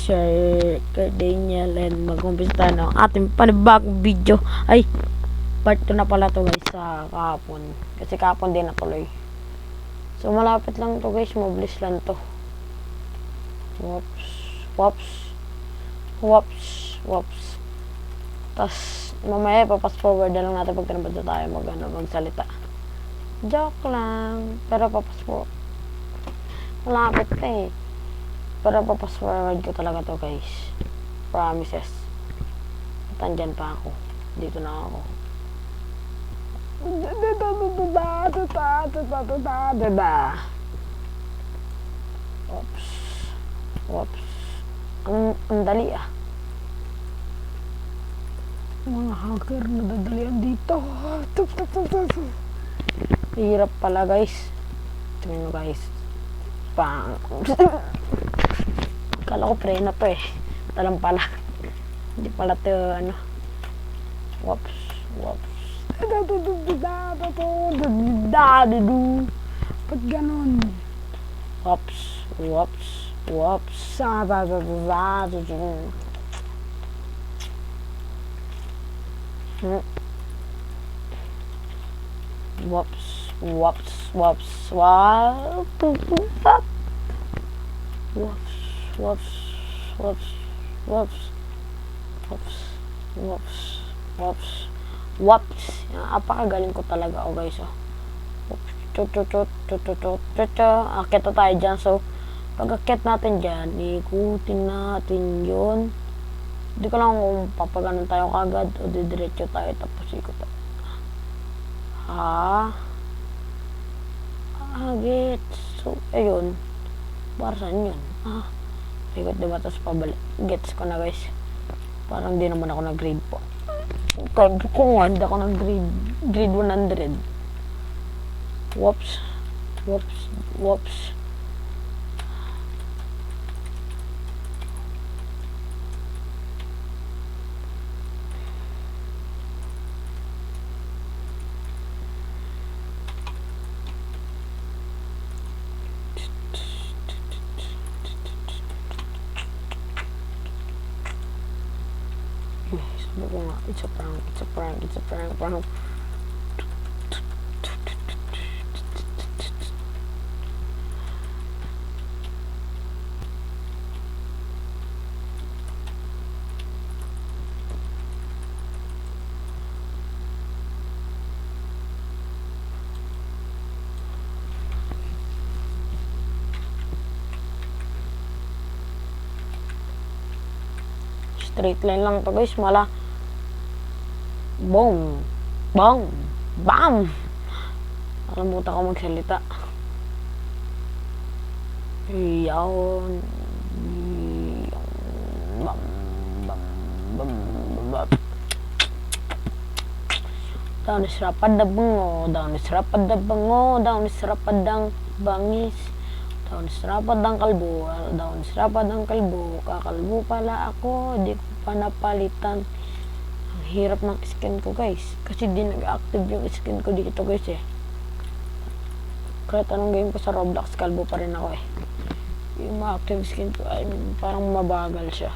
share kay Daniel and mag-umpisa na ang ating panibagong video. Ay, part 2 na pala to guys sa kahapon. Kasi kahapon din natuloy. So malapit lang to guys, mabilis lang to. Wops. Tas mamaya papas forward na lang natin pag tinabad na tayo magsalita. Joke lang. Pero papas forward. Malapit na eh. Pero papas forward ko talaga to guys. Promises. At andyan pa ako. Dito na ako. Oops. Ang dali ah. Mga hacker na dadalian dito. Hirap pala guys. Tingnan nyo guys. Pang. Kala ko preno to eh. Talang pala. Hindi pala to ano. Wops. Ba't ganon? Wops. Apakagaling ko talaga oh guys oh. Akit na tayo dyan. So pag akit natin dyan, ikutin natin yun. Hindi ko lang kung papaganon tayo kagad o didiretso tayo tapos ikot tayo. Gets. So ayun, para saan yun? Ikot diba tapos pabalik. Gets ko na guys. Parang di naman ako nag-grade po. Kaya ko nga, hindi ako nag-grade 100. Wops. Sabi ko nga, it's a prank. Straight line lang to guys, boom, bang, bam. Nakalimutan ko magsalita. Yawn. Bam. Daw ni serapadang bangis. Daw ni serapadang kalbo. Kakalbo pala ako, di ko pa napalitan. Hirap ng skin ko guys kasi di nag-active yung skin ko dito guys eh. Kahit anong game ko sa Roblox, kalbo pa rin ako eh. Yung ma-active skin ko ay parang mabagal siya.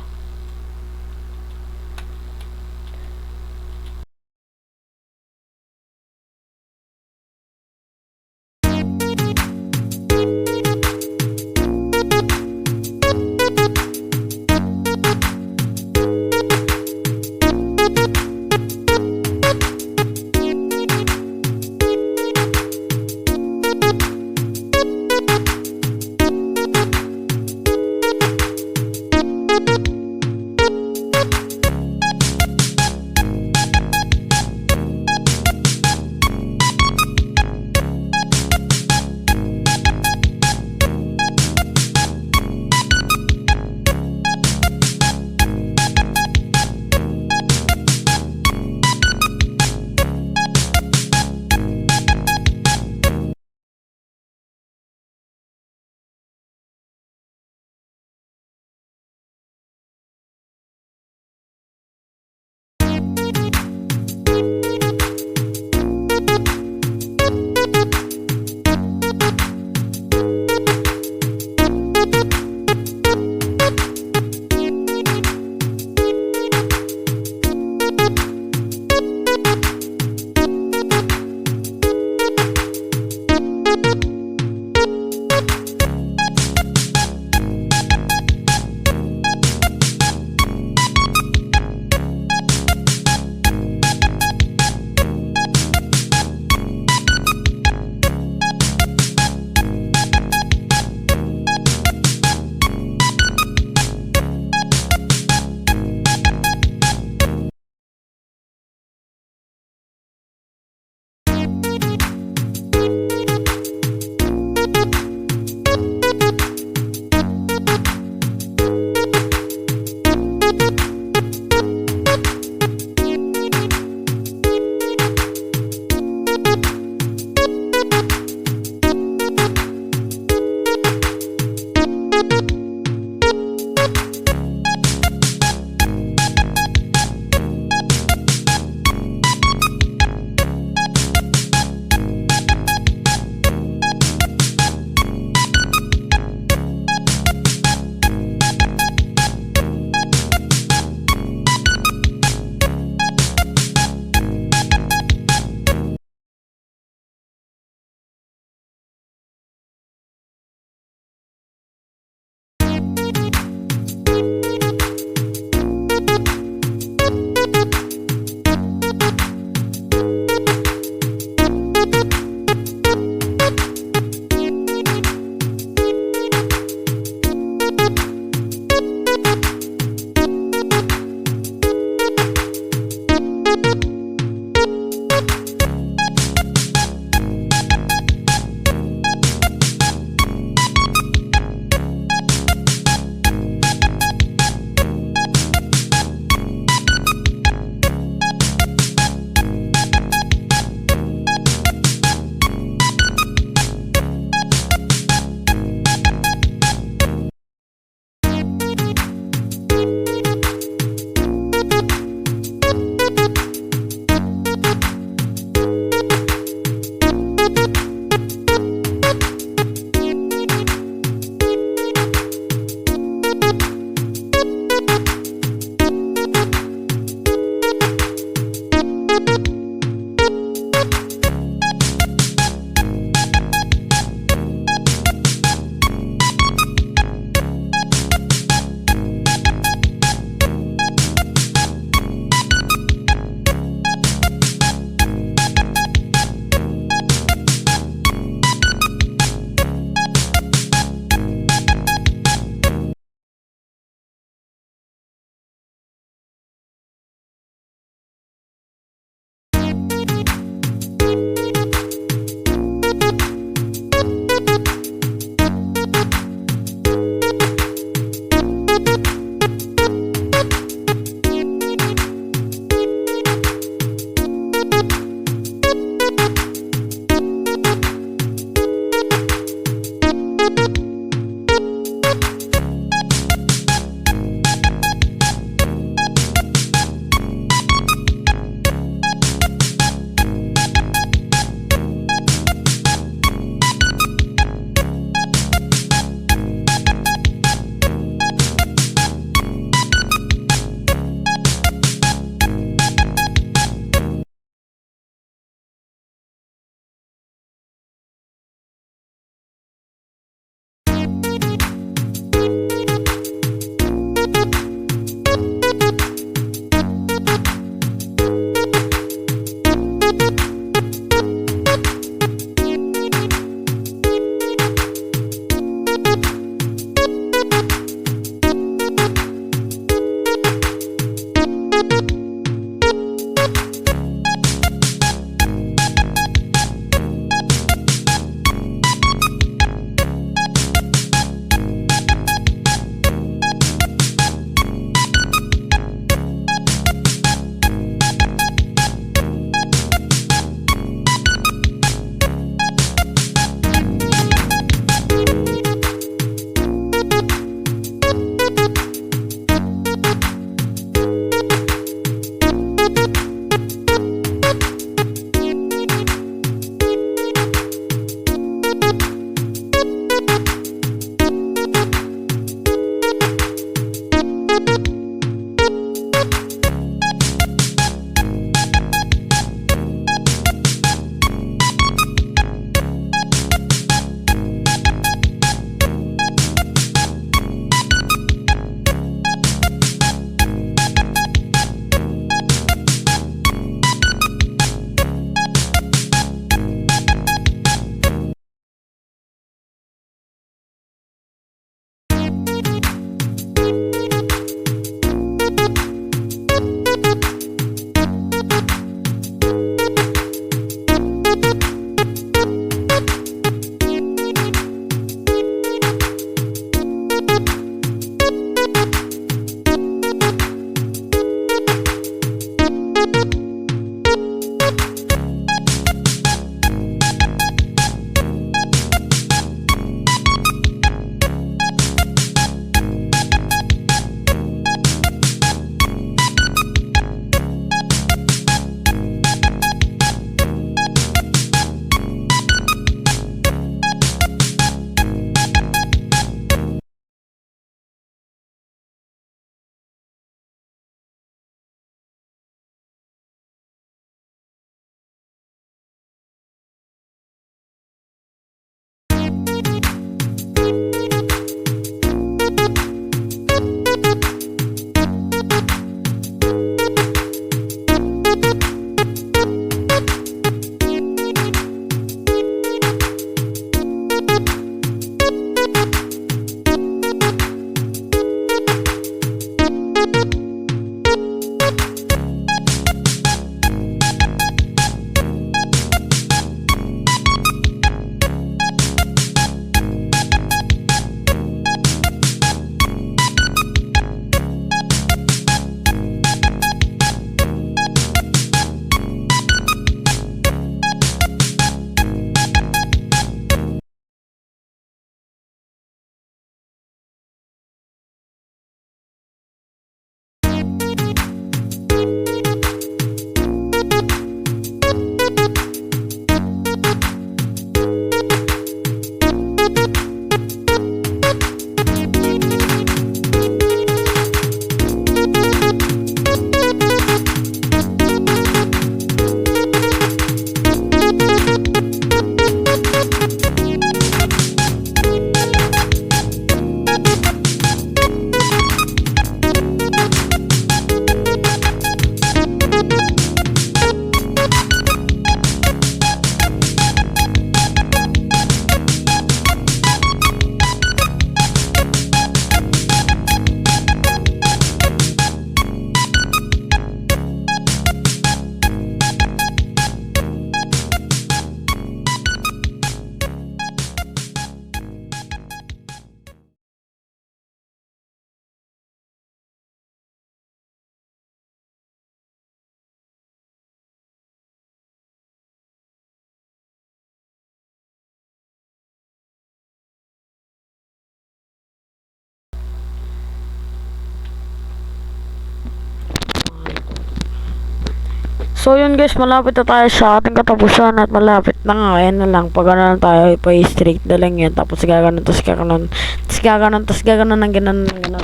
So yun guys, malapit na tayo sa ating katapusan at malapit na nga. Ayan na lang, pag ano na tayo, pa-straight na lang yan. Tapos gaganon, tapos gaganon, tapos gaganon, tapos gaganon ng ganon, ng ganon.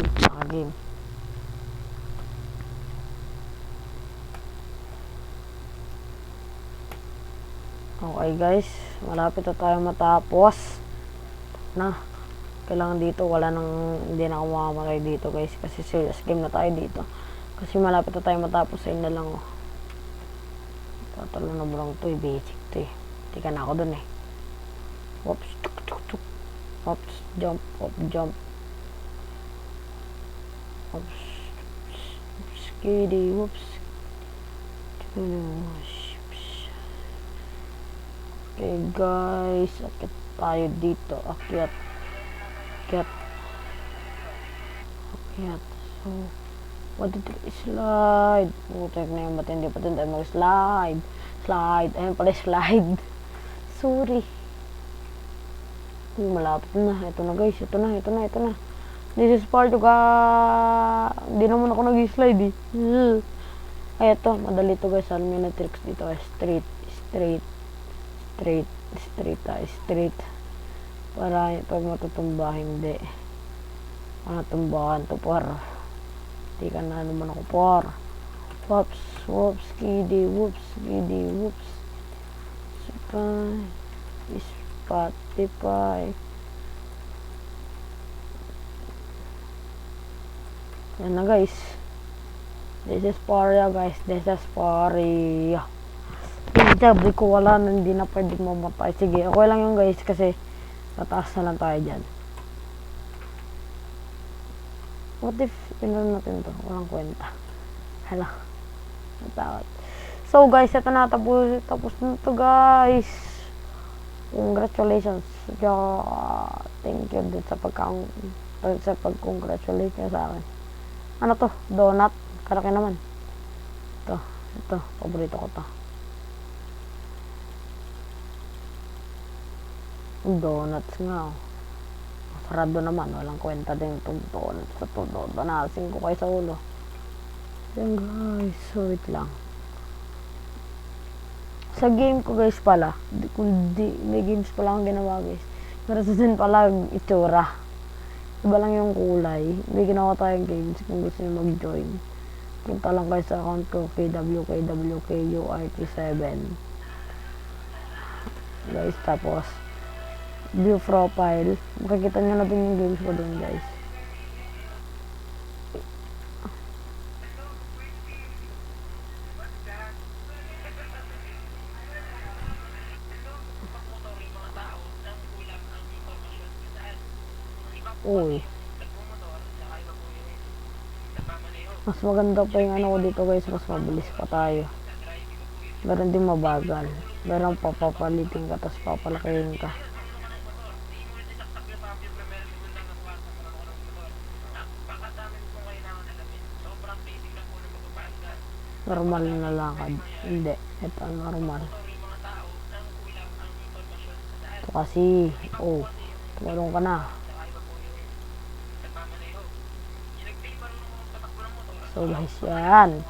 Game. Okay guys, malapit na tayo matapos. Na, kailangan dito, wala nang, hindi na ako makamatay dito guys. Kasi serious game na tayo dito. Kasi malapit na tayo matapos, ayun na lang oh. Tatalo na mo lang ito, basic ito eh. Tika na ako dun eh. Whoops, tuk tuk tuk. Whoops, jump, hop, jump. Whoops, whoops, skiddy, whoops. Okay guys, akit tayo dito, akyat. Akyat. Akyat. So, what did it slide? Putek na yung ba't hindi pa tayo mag-slide. Slide. Ayun pala slide. Sorry. Malapit na. Ito na guys. Ito na. Ito na. Ito na. This is part of hindi naman ako nag-slide eh. Ay ito. Madali to guys. Alam nyo na tricks dito. Straight. Straight. Straight. Straight. Straight. Para pag matutumba hindi. Matutumbahan to par. Di ka na naman ako par. Whoops, whoops, skiddy, whoops, skiddy, whoops. Spotify. Yan na guys. This is Paria guys. This is Paria. Sabi ko wala na, hindi na pwede mamatay. Sige, okay lang yung guys kasi tataas na lang tayo dyan. What if pinalo natin to? Walang kwenta. Hala. Natakot. So guys, ito na. Tapos na to guys. Congratulations. Thank you din sa pag-congratulate niya sa akin. Ano to? Donut. Kalaki naman. Ito. Ito. Paborito ko to. Donuts nga. Sarado naman, walang kwenta din itong donuts sa todo. Danasin ko kayo sa ulo. Yan guys, so wait lang. Sa game ko guys pala, may games pala akong ginawa guys. Pero din pala itsura. Iba lang yung kulay. May ginawa tayong games kung gusto nyo mag-join. Punta lang kayo sa account ko, KWKWKURT7. Guys, tapos view profile, makikita nyo na din yung games ko dun guys. Uy, mas maganda pa yung ano ko dito guys, mas mabilis pa tayo. Meron din mabagal, meron papapalitin ka tapos papalakihin ka. Normal na lakad. Hindi. Ito normal. Ito kasi. Oh. Tumalong ka na. So guys, yan.